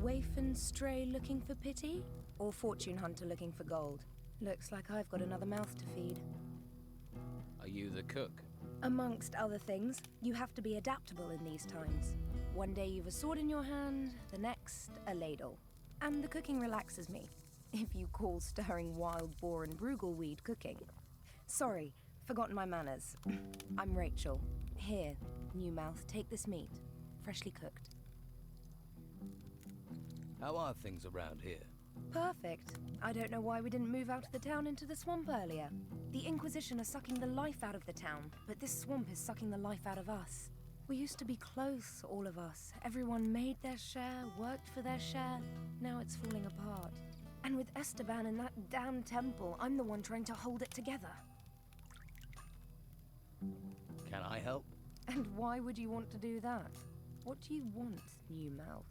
Waif and stray looking for pity? Or fortune hunter looking for gold? Looks like I've got another mouth to feed. Are you the cook? Amongst other things, you have to be adaptable in these times. One day you've a sword in your hand, the next, a ladle. And the cooking relaxes me, if you call stirring wild boar and bruggelweed cooking. Sorry, forgotten my manners. I'm Rachel. Here, new mouth, take this meat, freshly cooked. How are things around here? Perfect. I don't know why we didn't move out of the town into the swamp earlier. The Inquisition are sucking the life out of the town, but this swamp is sucking the life out of us. We used to be close, all of us. Everyone made their share, worked for their share. Now it's falling apart. And with Esteban in that damn temple, I'm the one trying to hold it together. Can I help? And why would you want to do that? What do you want, new mouth?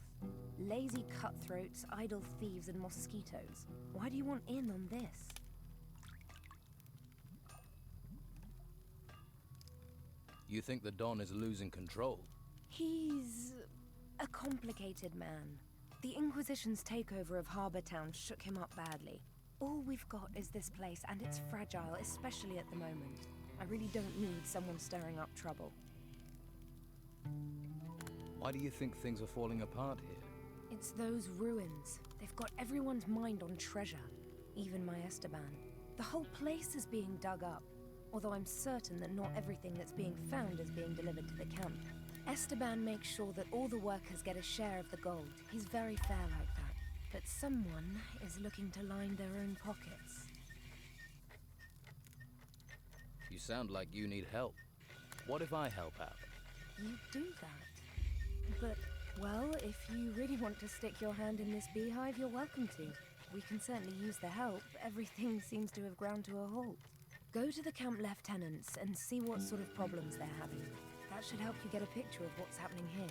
Lazy cutthroats, idle thieves, and mosquitoes. Why do you want in on this? You think the Don is losing control? He's a complicated man. The Inquisition's takeover of Harbour Town shook him up badly. All we've got is this place, and it's fragile, especially at the moment. I really don't need someone stirring up trouble. Why do you think things are falling apart here? It's those ruins. They've got everyone's mind on treasure, even my Esteban. The whole place is being dug up, although I'm certain that not everything that's being found is being delivered to the camp. Esteban makes sure that all the workers get a share of the gold. He's very fair like that. But someone is looking to line their own pockets. You sound like you need help. What if I help out? You do that. But, well, if you really want to stick your hand in this beehive, you're welcome to. We can certainly use the help. Everything seems to have ground to a halt. Go to the camp lieutenants and see what sort of problems they're having. That should help you get a picture of what's happening here.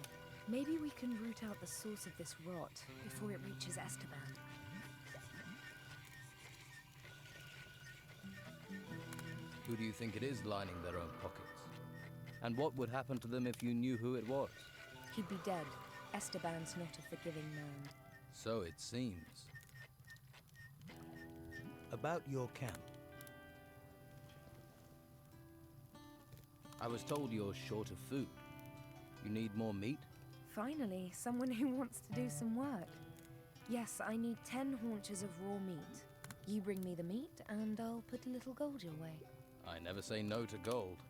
Maybe we can root out the source of this rot before it reaches Esteban. Who do you think it is lining their own pockets? And what would happen to them if you knew who it was? He'd be dead. Esteban's not a forgiving man. So it seems. About your camp. I was told you're short of food. You need more meat? Finally, someone who wants to do some work. Yes, I need 10 haunches of raw meat. You bring me the meat, and I'll put a little gold your way. I never say no to gold.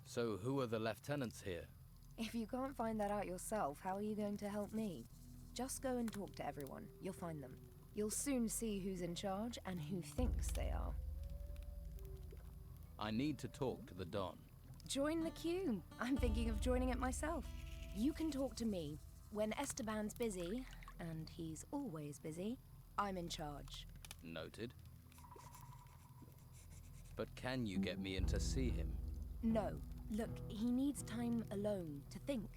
So who are the lieutenants here? If you can't find that out yourself, how are you going to help me? Just go and talk to everyone. You'll find them. You'll soon see who's in charge and who thinks they are. I need to talk to the Don. Join the queue. I'm thinking of joining it myself. You can talk to me. When Esteban's busy, and he's always busy, I'm in charge. Noted. But can you get me in to see him? No. Look, he needs time alone to think.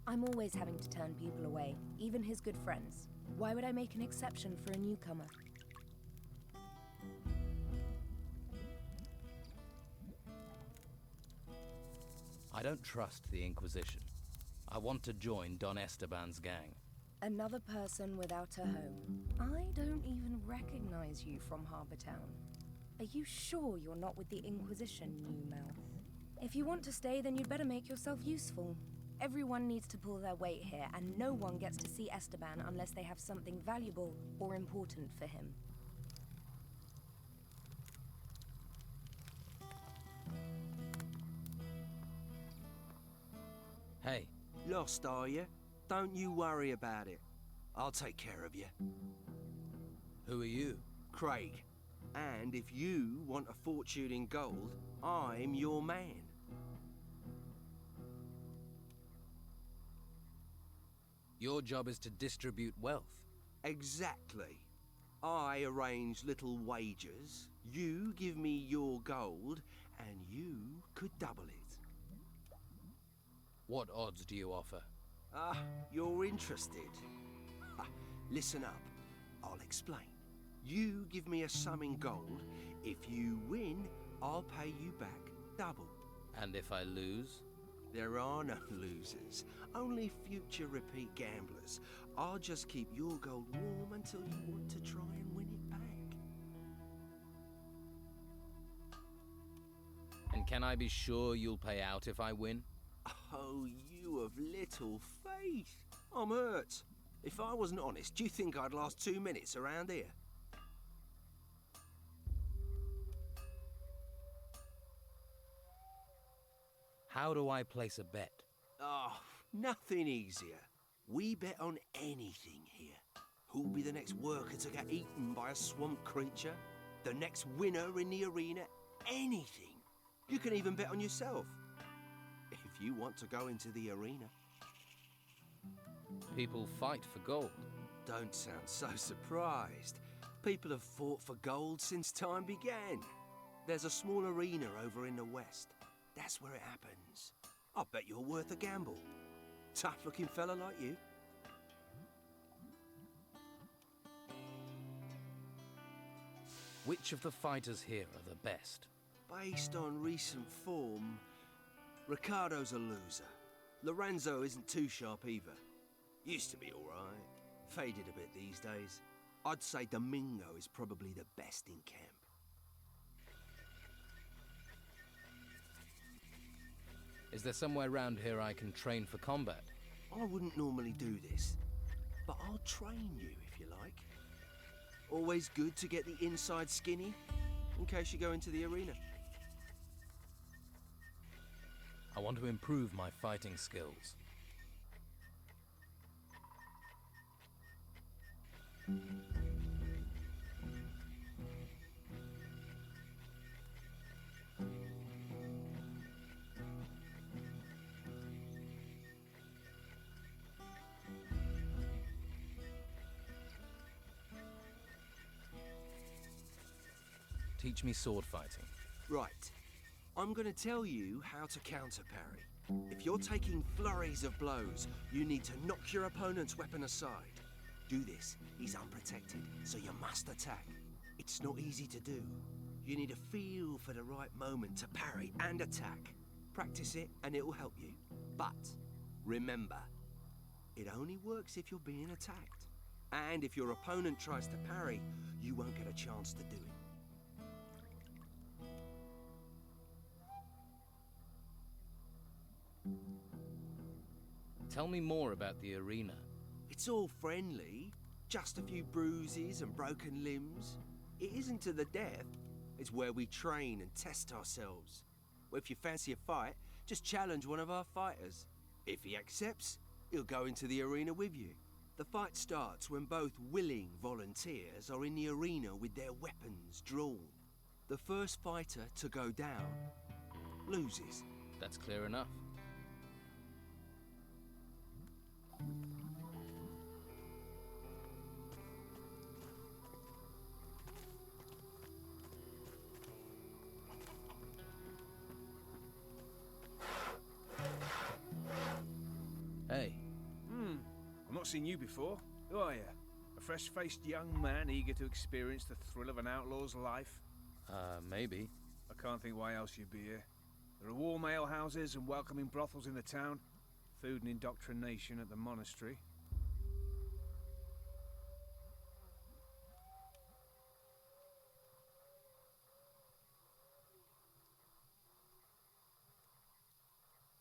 I'm always having to turn people away, even his good friends. Why would I make an exception for a newcomer? I don't trust the Inquisition. I want to join Don Esteban's gang. Another person without a home. I don't even recognize you from Harbour Town. Are you sure you're not with the Inquisition, new mouth? If you want to stay, then you'd better make yourself useful. Everyone needs to pull their weight here, and no one gets to see Esteban unless they have something valuable or important for him. Hey, Lost, are you? Don't you worry about it. I'll take care of you. who are you? Craig. And if you want a fortune in gold, I'm your man. Your job is to distribute wealth. Exactly. I arrange little wagers, you give me your gold, and you could double it. What odds do you offer? You're interested? Listen up, I'll explain. You give me a sum in gold. If you win, I'll pay you back double. And if I lose? There are no losers, only future repeat gamblers. I'll just keep your gold warm until you want to try and win it back. And can I be sure you'll pay out if I win? Oh, you of little faith. I'm hurt. If I wasn't honest, do you think I'd last 2 minutes around here? How do I place a bet? Oh, nothing easier. We bet on anything here. Who'll be the next worker to get eaten by a swamp creature? The next winner in the arena? Anything. You can even bet on yourself. If you want to go into the arena. People fight for gold. Don't sound so surprised. People have fought for gold since time began. There's a small arena over in the west. That's where it happens. I bet you're worth a gamble. Tough-looking fella like you. Which of the fighters here are the best? Based on recent form, Ricardo's a loser. Lorenzo isn't too sharp either. Used to be all right. Faded a bit these days. I'd say Domingo is probably the best in camp. Is there somewhere around here I can train for combat? I wouldn't normally do this, but I'll train you if you like. Always good to get the inside skinny, in case you go into the arena. I want to improve my fighting skills. Teach me sword fighting. Right. I'm gonna tell you how to counter parry. If you're taking flurries of blows, you need to knock your opponent's weapon aside. Do this. He's unprotected, so you must attack. It's not easy to do. You need a feel for the right moment to parry and attack. Practice it and it will help you. But remember, it only works if you're being attacked. And if your opponent tries to parry, you won't get a chance to do it. Tell me more about the arena. It's all friendly. Just a few bruises and broken limbs. It isn't to the death. It's where we train and test ourselves. Well, if you fancy a fight, just challenge one of our fighters. If he accepts, he'll go into the arena with you. The fight starts when both willing volunteers are in the arena with their weapons drawn. The first fighter to go down loses. That's clear enough. Hey. I've not seen you before. Who are you? A fresh-faced young man eager to experience the thrill of an outlaw's life? Maybe. I can't think why else you'd be here. There are warm ale houses and welcoming brothels in the town. Food and indoctrination at the monastery.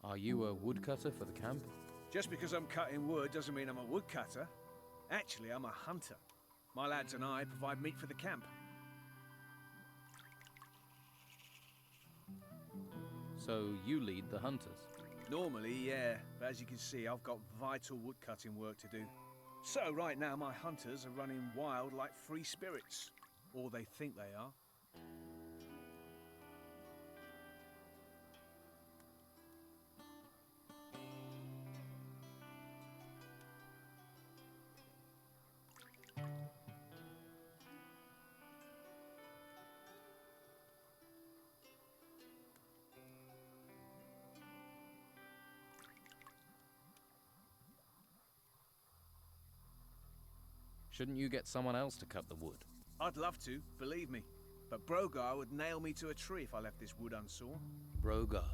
Are you a woodcutter for the camp? Just because I'm cutting wood doesn't mean I'm a woodcutter. Actually, I'm a hunter. My lads and I provide meat for the camp. So you lead the hunters? Normally, yeah, but as you can see, I've got vital woodcutting work to do. So right now, my hunters are running wild like free spirits. Or they think they are. Shouldn't you get someone else to cut the wood? I'd love to, believe me. But Brogar would nail me to a tree if I left this wood unsawn. Brogar.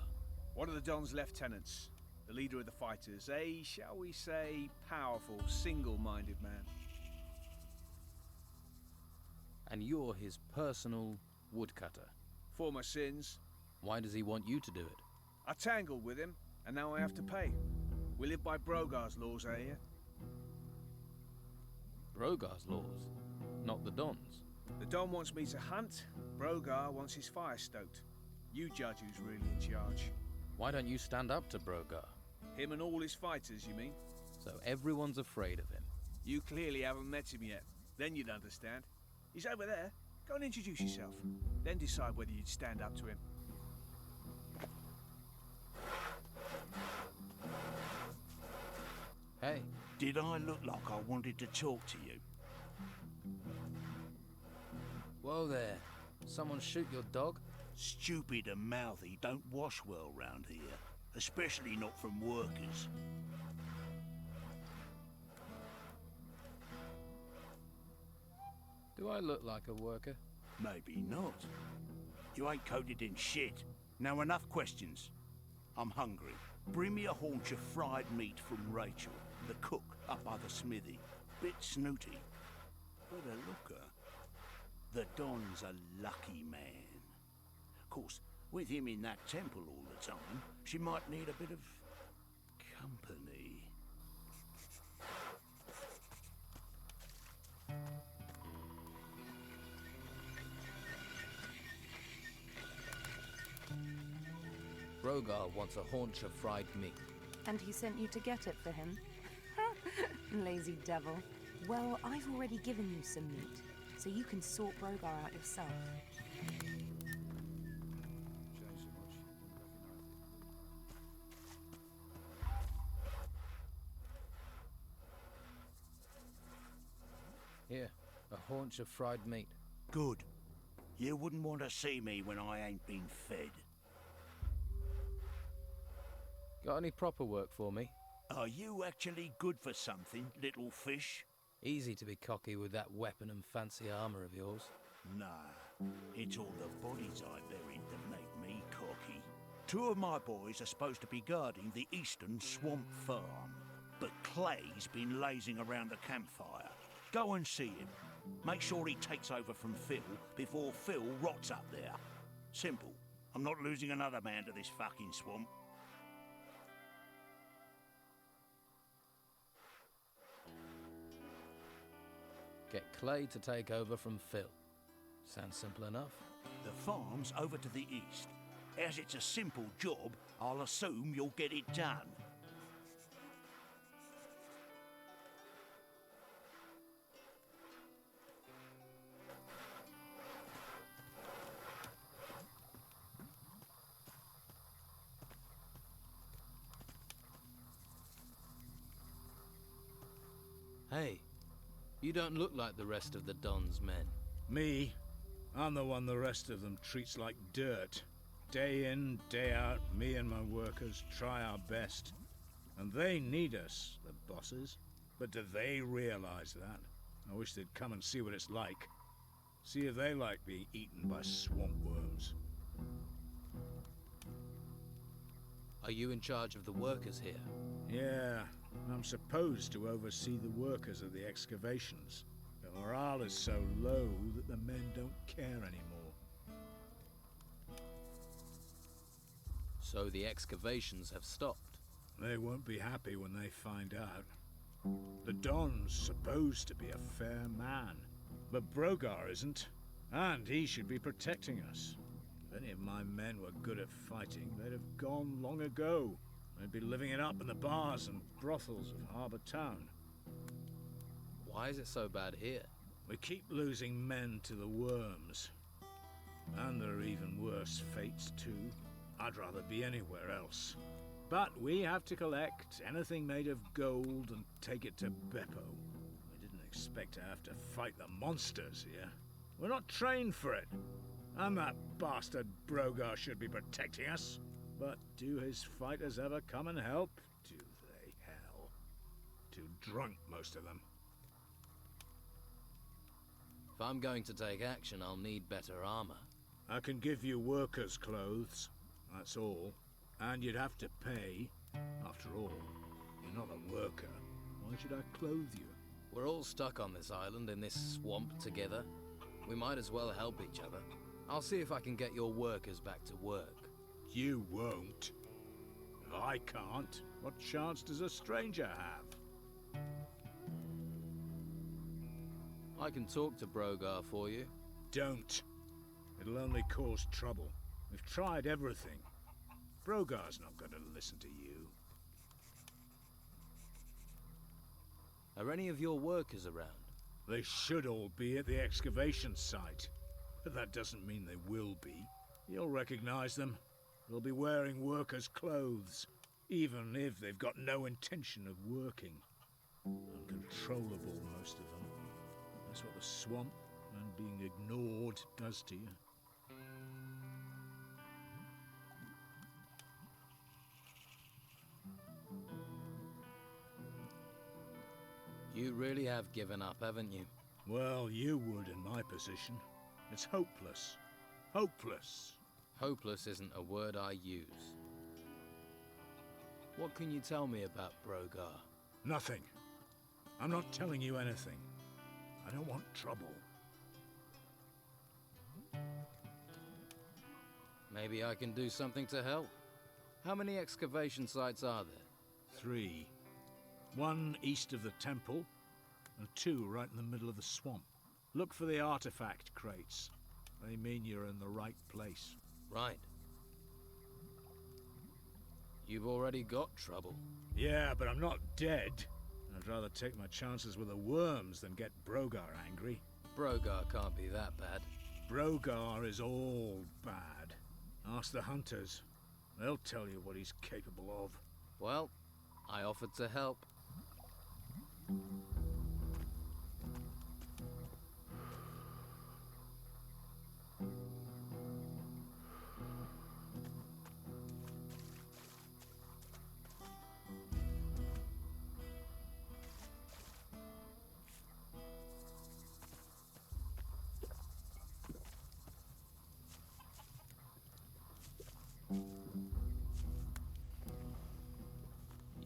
One of the Don's lieutenants. the leader of the fighters, a, shall we say, powerful, single-minded man. And you're his personal woodcutter. For my sins, Why does he want you to do it? I tangled with him, and now I have to pay. We live by Brogar's laws, eh? Yeah? Brogar's laws, not the Don's. The Don wants me to hunt, Brogar wants his fire stoked. You judge who's really in charge. Why don't you stand up to Brogar? Him and all his fighters, you mean? So everyone's afraid of him. You clearly haven't met him yet. Then you'd understand. He's over there. Go and introduce yourself. Then decide whether you'd stand up to him. Hey, Did I look like I wanted to talk to you? whoa there. Someone shoot your dog? Stupid and mouthy don't wash well round here, especially not from workers. Do I look like a worker? Maybe not. You ain't coated in shit. Now enough questions. I'm hungry. Bring me a haunch of fried meat from Rachel, the cook up by the smithy. Bit snooty, but a looker. The Don's a lucky man. Of course, with him in that temple all the time, she might need a bit of company. Brogar wants a haunch of fried meat. And he sent you to get it for him? Lazy devil. Well, I've already given you some meat, so you can sort Brogar out yourself. Here, a haunch of fried meat. Good. You wouldn't want to see me when I ain't been fed. Got any proper work for me? Are you actually good for something, little fish? Easy to be cocky with that weapon and fancy armor of yours. Nah, it's all the bodies I buried that make me cocky. Two of my boys are supposed to be guarding the eastern swamp farm, but Clay's been lazing around the campfire. Go and see him. Make sure he takes over from Phil before Phil rots up there. Simple. I'm not losing another man to this fucking swamp. Get Clay to take over from Phil. Sounds simple enough. The farm's over to the east. As it's a simple job, I'll assume you'll get it done. Hey, you don't look like the rest of the Don's men. Me? I'm the one the rest of them treats like dirt. Day in, day out, me and my workers try our best. And they need us, the bosses. But do they realize that? I wish they'd come and see what it's like. See if they like being eaten by swamp worms. Are you in charge of the workers here? Yeah, I'm supposed to oversee the workers of the excavations. The morale is so low that the men don't care anymore. So the excavations have stopped. They won't be happy when they find out. The Don's supposed to be a fair man, but Brogar isn't, and he should be protecting us. If any of my men were good at fighting, they'd have gone long ago. They'd be living it up in the bars and brothels of Harbour Town. Why is it so bad here? We keep losing men to the worms. And there are even worse fates, too. I'd rather be anywhere else. But we have to collect anything made of gold and take it to Beppo. We didn't expect to have to fight the monsters here. We're not trained for it. And that bastard Brogar should be protecting us. But do his fighters ever come and help? Do they, hell? Too drunk, most of them. If I'm going to take action, I'll need better armor. I can give you workers' clothes, that's all. And you'd have to pay. After all, you're not a worker. Why should I clothe you? We're all stuck on this island in this swamp together. We might as well help each other. I'll see if I can get your workers back to work. You won't. If I can't, what chance does a stranger have? I can talk to Brogar for you. Don't. It'll only cause trouble. We've tried everything. Brogar's not going to listen to you. Are any of your workers around? They should all be at the excavation site. But that doesn't mean they will be. You'll recognize them. They'll be wearing workers' clothes, even if they've got no intention of working. Uncontrollable, most of them. That's what the swamp and being ignored does to you. You really have given up, haven't you? Well, you would in my position. It's hopeless. Hopeless. Hopeless isn't a word I use. What can you tell me about Brogar? Nothing. I'm not telling you anything. I don't want trouble. Maybe I can do something to help. How many excavation sites are there? 3. 1 east of the temple, and 2 right in the middle of the swamp. Look for the artifact crates. They mean you're in the right place. Right. You've already got trouble. Yeah, but I'm not dead. I'd rather take my chances with the worms than get Brogar angry. Brogar can't be that bad. Brogar is all bad. Ask the hunters. They'll tell you what he's capable of. Well, I offered to help.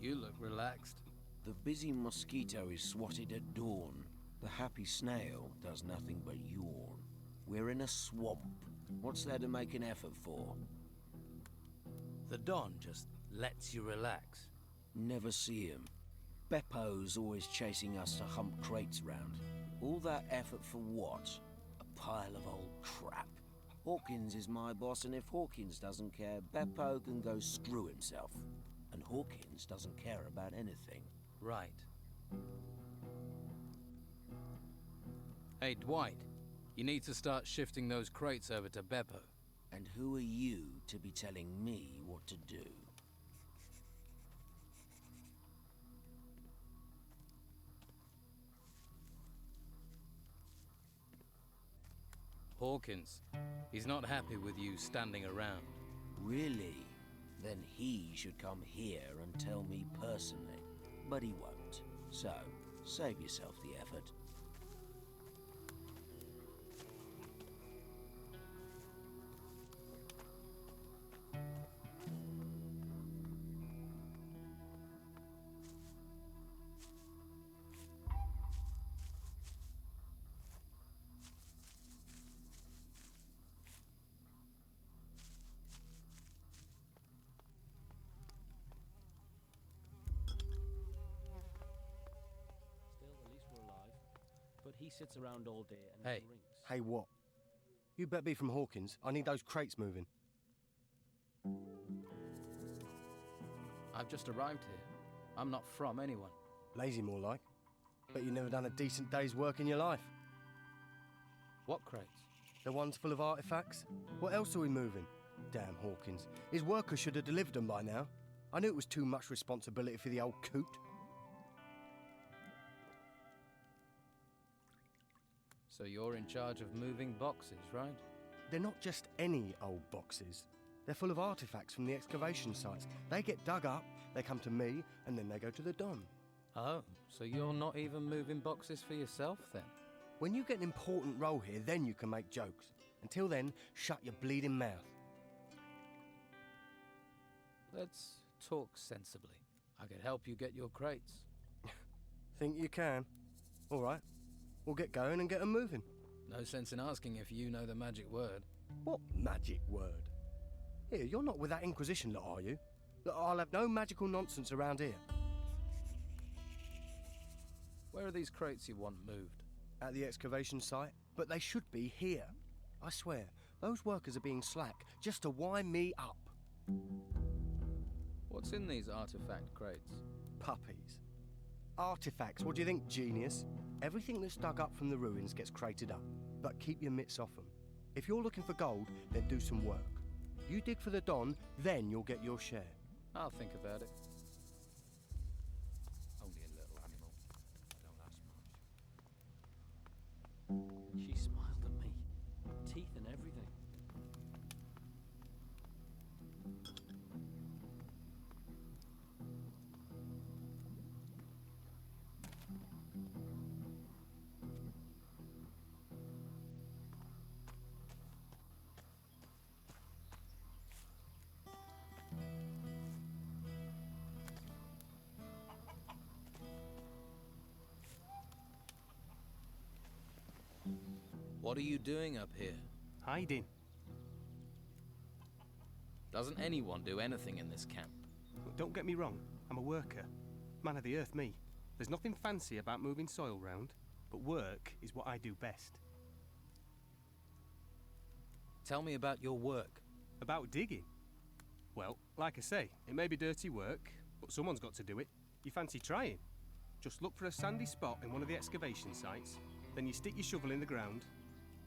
You look relaxed. The busy mosquito is swatted at dawn. The happy snail does nothing but yawn. We're in a swamp. What's there to make an effort for? The Don just lets you relax. Never see him. Beppo's always chasing us to hump crates round. All that effort for what? A pile of old crap. Hawkins is my boss, and if Hawkins doesn't care, Beppo can go screw himself. And Hawkins doesn't care about anything. Right. Hey, Dwight. You need to start shifting those crates over to Beppo. And who are you to be telling me what to do? Hawkins. He's not happy with you standing around. Really? Then he should come here and tell me personally. But he won't. So, save yourself the effort. But he sits around all day and Hey. drinks. Hey, what? You better be from Hawkins. I need those crates moving. I've just arrived here. I'm not from anyone. Lazy, more like. Bet you've never done a decent day's work in your life. What crates? The ones full of artifacts? What else are we moving? Damn Hawkins. His workers should have delivered them by now. I knew it was too much responsibility for the old coot. So you're in charge of moving boxes, right? They're not just any old boxes. They're full of artifacts from the excavation sites. They get dug up, they come to me, and then they go to the Don. Oh, so you're not even moving boxes for yourself then? When you get an important role here, then you can make jokes. Until then, shut your bleeding mouth. Let's talk sensibly. I could help you get your crates. Think you can? All right. We'll get going and get 'em moving. No sense in asking if you know the magic word. What magic word? Here, you're not with that Inquisition lot, are you? Look, I'll have no magical nonsense around here. Where are these crates you want moved? At the excavation site, but they should be here. I swear, those workers are being slack just to wind me up. What's in these artifact crates? Puppies. Artifacts, what do you think, genius? Everything that's dug up from the ruins gets crated up, but keep your mitts off them. If you're looking for gold, then do some work. You dig for the Don, then you'll get your share. I'll think about it. Only a little animal. Don't ask much. She smiled at me. Teeth and everything. What are you doing up here? Hiding. Doesn't anyone do anything in this camp? Look, don't get me wrong, I'm a worker. Man of the earth, me. There's nothing fancy about moving soil round, but work is what I do best. Tell me about your work. About digging? Well, like I say, it may be dirty work, but someone's got to do it. You fancy trying? Just look for a sandy spot in one of the excavation sites, then you stick your shovel in the ground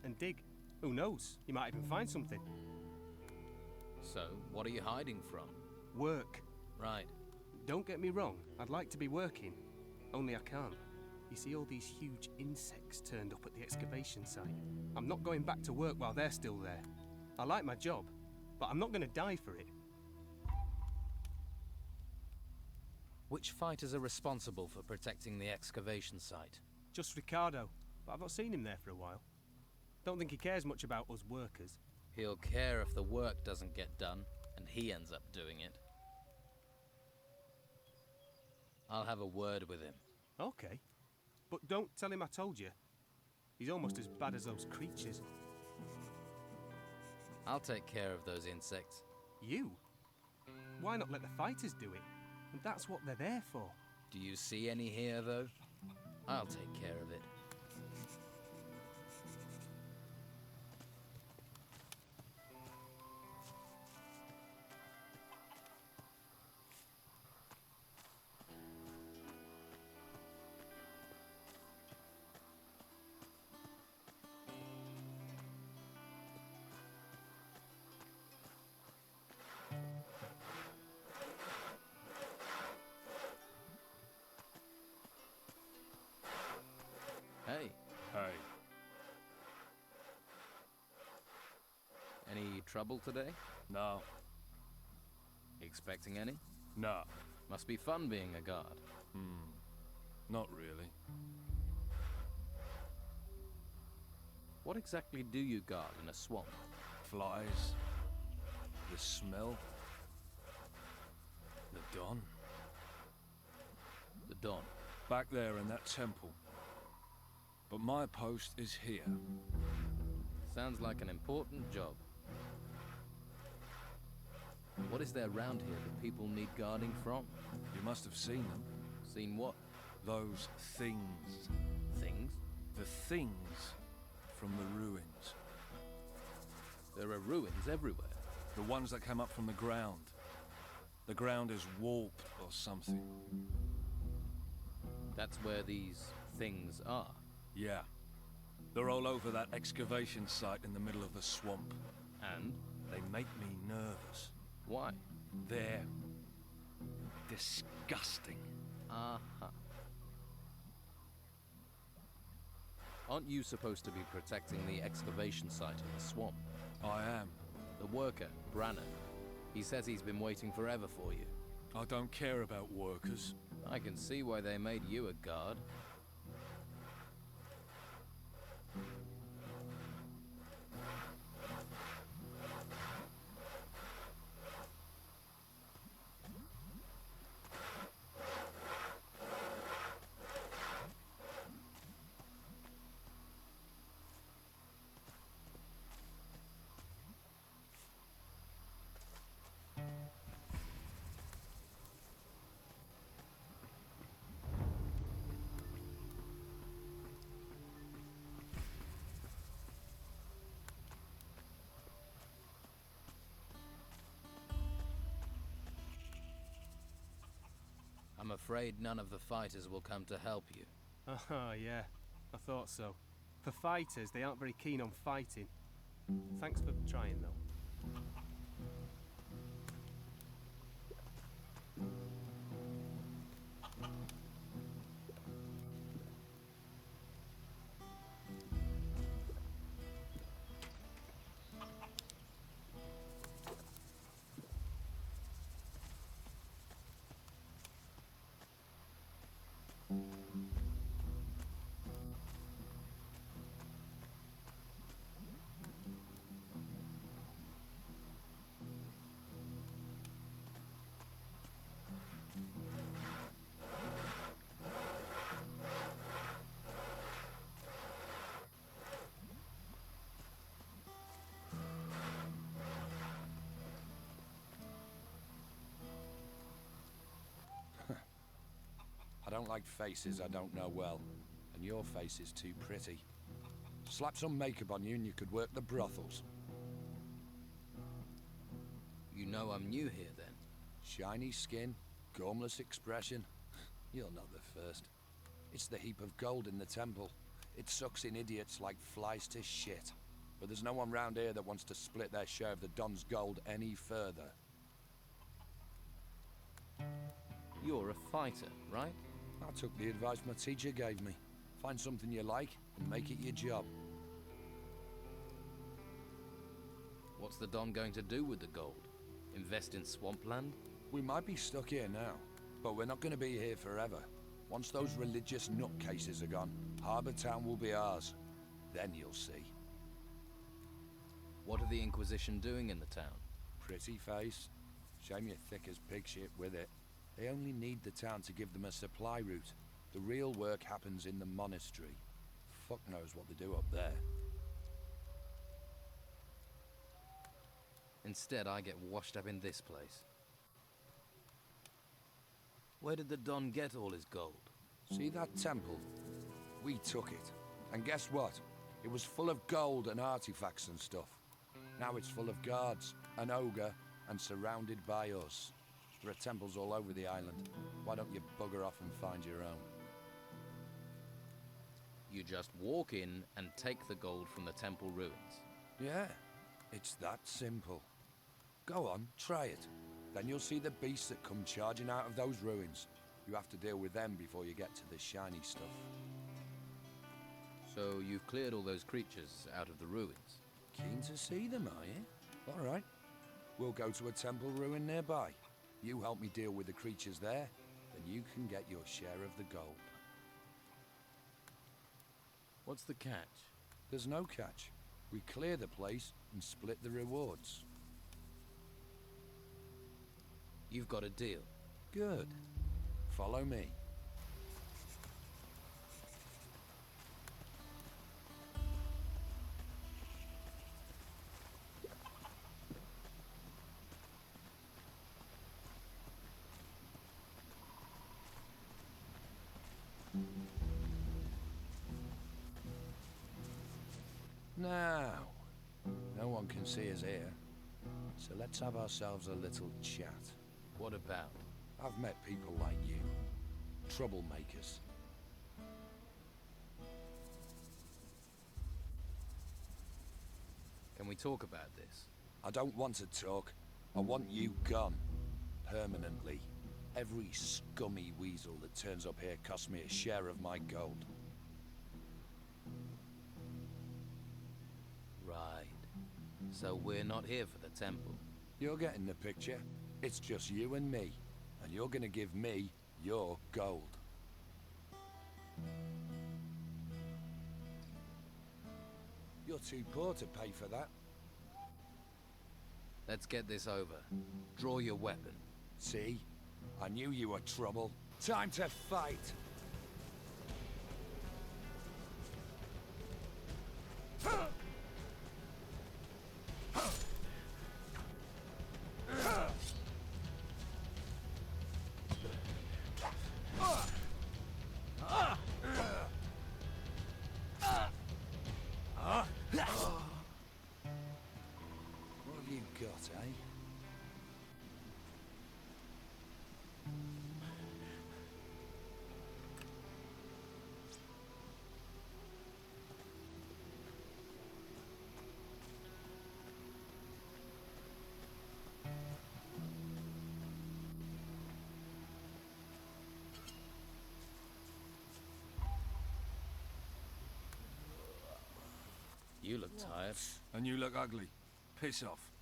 and dig. Who knows? You might even find something. So, what are you hiding from? Work. Right. Don't get me wrong, I'd like to be working, only I can't. You see all these huge insects turned up at the excavation site. I'm not going back to work while they're still there. I like my job, but I'm not going to die for it. Which fighters are responsible for protecting the excavation site? Just Ricardo, but I've not seen him there for a while. Don't think he cares much about us workers. He'll care if the work doesn't get done, and he ends up doing it. I'll have a word with him. Okay. But don't tell him I told you. He's almost as bad as those creatures. I'll take care of those insects. You? Why not let the fighters do it? And that's what they're there for. Do you see any here, though? I'll take care of it. Hey. Hey. Any trouble today? No. Expecting any? No. Must be fun being a guard. Not really. What exactly do you guard in a swamp? Flies. The smell. The Don. The Don. Back there in that temple. But my post is here. Sounds like an important job. What is there around here that people need guarding from? You must have seen them. Seen what? Those things. Things? The things from the ruins. There are ruins everywhere. The ones that came up from the ground. The ground is warped or something. That's where these things are. Yeah. They're all over that excavation site in the middle of the swamp. And? They make me nervous. Why? They're disgusting. Uh-huh. Aren't you supposed to be protecting the excavation site in the swamp? I am. The worker, Brannan. He says he's been waiting forever for you. I don't care about workers. I can see why they made you a guard. afraid none of the fighters will come to help you. Oh, yeah. I thought so. For fighters, they aren't very keen on fighting. Thanks for trying, though. I don't like faces I don't know well, and your face is too pretty. Slap some makeup on you and you could work the brothels. You know I'm new here, then? Shiny skin, gormless expression. You're not the first. It's the heap of gold in the temple. It sucks in idiots like flies to shit. But there's no one round here that wants to split their share of the Don's gold any further. You're a fighter, right? I took the advice my teacher gave me. Find something you like and make it your job. What's the Don going to do with the gold? Invest in swampland? We might be stuck here now, but we're not going to be here forever. Once those religious nutcases are gone, Harbour Town will be ours. Then you'll see. What are the Inquisition doing in the town? Pretty face. Shame you're thick as pig shit with it. They only need the town to give them a supply route. The real work happens in the monastery. Fuck knows what they do up there. Instead, I get washed up in this place. Where did the Don get all his gold? See that temple? We took it. And guess what? It was full of gold and artifacts and stuff. Now it's full of guards, an ogre, and surrounded by us. There are temples all over the island. Why don't you bugger off and find your own? You just walk in and take the gold from the temple ruins. Yeah, it's that simple. Go on, try it. Then you'll see the beasts that come charging out of those ruins. You have to deal with them before you get to the shiny stuff. So you've cleared all those creatures out of the ruins? Keen to see them, are you? All right. We'll go to a temple ruin nearby. You help me deal with the creatures there, then you can get your share of the gold. What's the catch? There's no catch. We clear the place and split the rewards. You've got a deal. Good. Follow me. Now, no one can see us here, so let's have ourselves a little chat. What about? I've met people like you, troublemakers. Can we talk about this? I don't want to talk. I want you gone. Permanently. Every scummy weasel that turns up here costs me a share of my gold. Right. So we're not here for the temple. You're getting the picture. It's just you and me. And you're gonna give me your gold. You're too poor to pay for that. Let's get this over. Draw your weapon. See? I knew you were trouble. Time to fight! What have you got, eh? You look tired. And you look ugly. Piss off.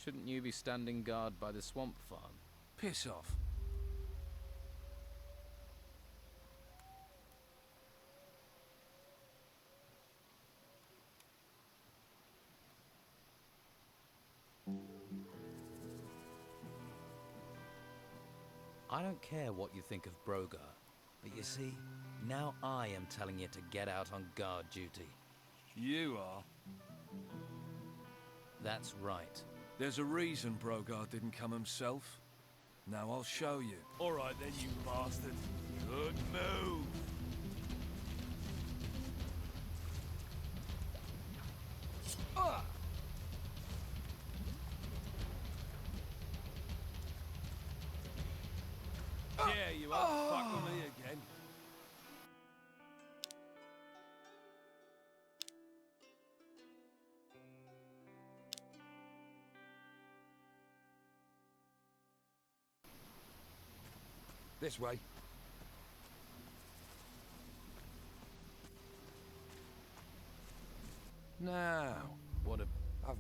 Shouldn't you be standing guard by the swamp farm? Piss off. I don't care what you think of Brogar, but you see, now I am telling you to get out on guard duty. You are. That's right. There's a reason Brogar didn't come himself. Now I'll show you. All right then, you bastard. Good move. Yeah, you won't fuck with me again. This way. Now, What a... I've...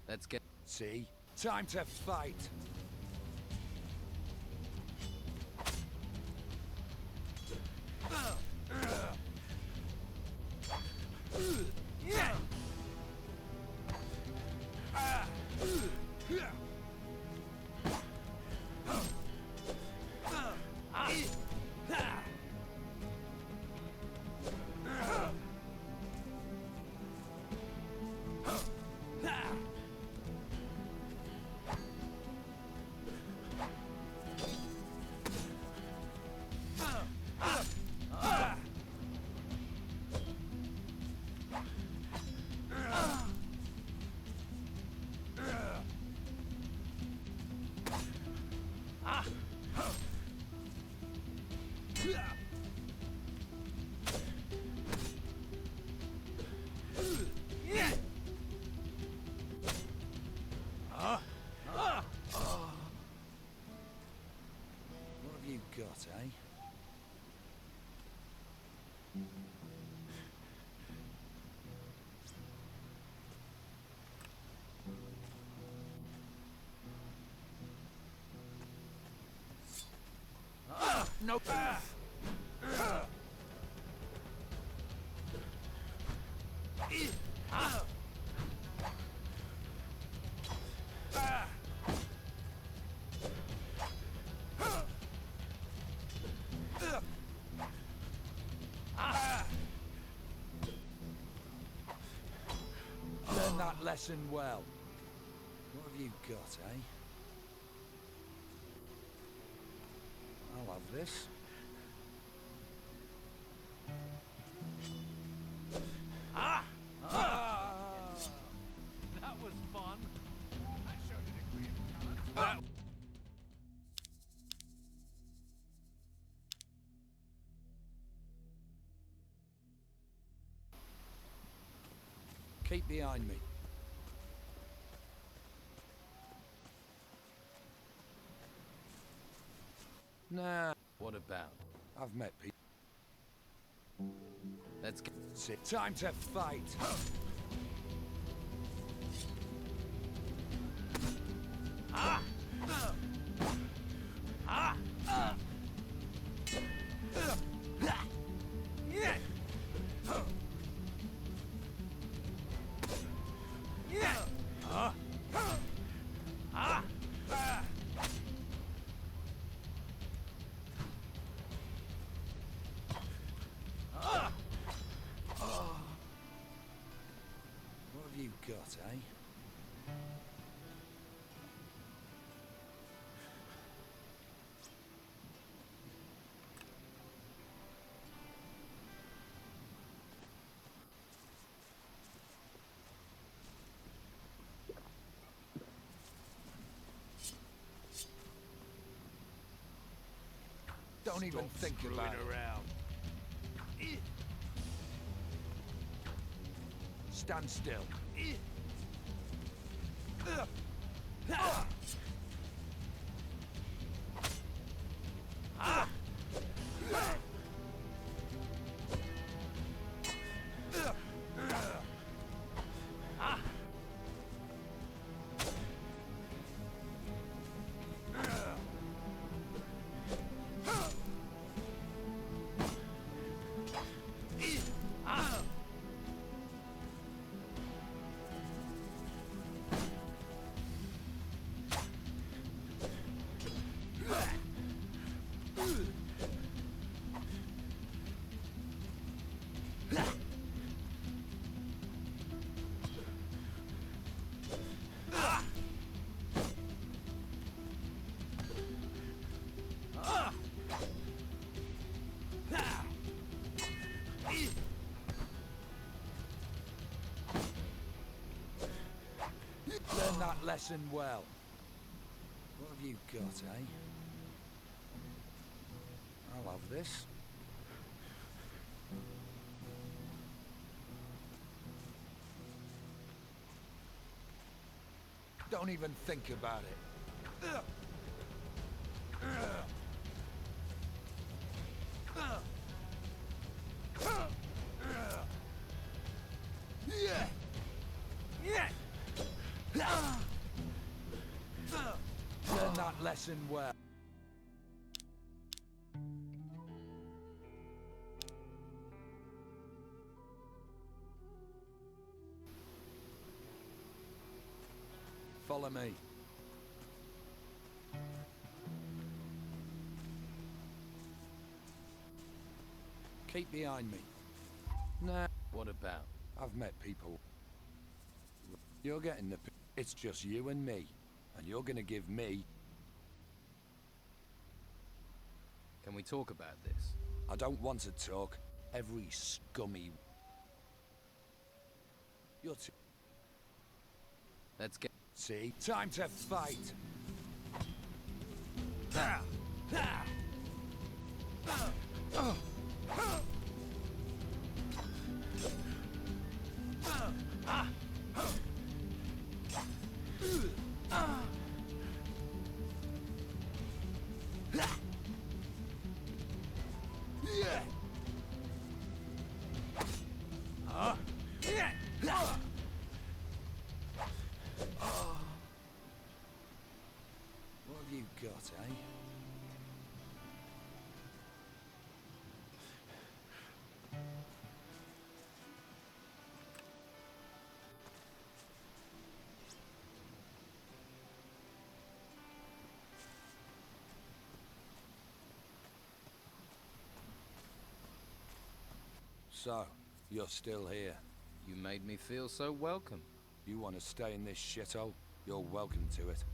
Let's get... See? Time to fight. What have you got, eh? No. Learn that lesson well. What have you got, eh? I'll have this. That was fun. I showed you a degree of talent. Keep behind me. Nah, What about? I've met people. Let's get... Sit. Time to fight. What have you got, eh? Don't even think about it. Around. Stand still. that lesson well. What have you got, eh? I'll have this. Don't even think about it. Learn that lesson well. Follow me. Keep behind me. Nah. What about? I've met people. You're getting the... It's just you and me. And you're gonna give me... Can we talk about this? I don't want to talk. Every scummy... You're too... Let's get... See? Time to fight! What have you got, eh? So, you're still here. You made me feel so welcome. You want to stay in this shithole? You're welcome to it.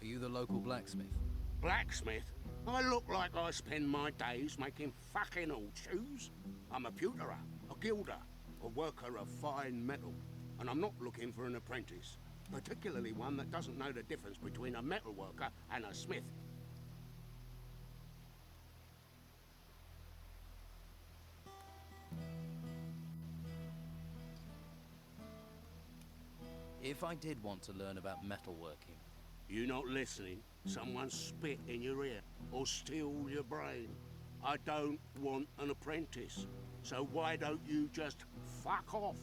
Are you the local blacksmith? Blacksmith? I look like I spend my days making fucking old shoes. I'm a pewterer, a gilder, a worker of fine metal. And I'm not looking for an apprentice. Particularly one that doesn't know the difference between a metal worker and a smith. If I did want to learn about metalworking... You not listening? Someone spit in your ear or steal your brain. I don't want an apprentice. So why don't you just fuck off?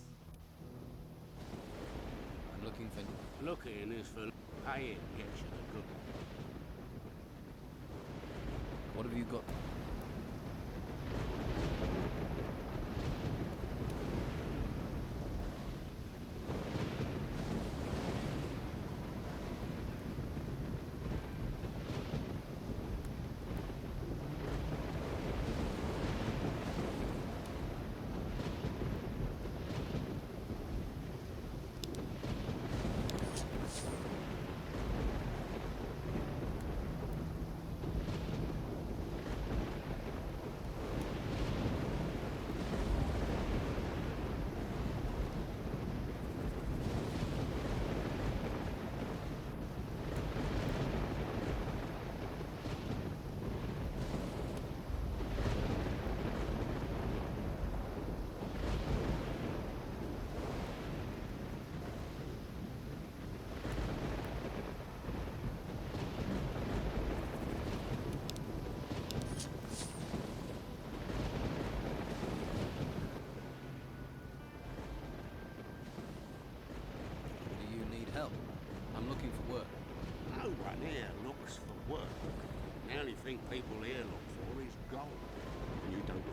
I'm looking for... Looking is for paying gets you the good. What have you got? help. I'm looking for work. No one here looks for work. The only thing people here look for is gold. And you don't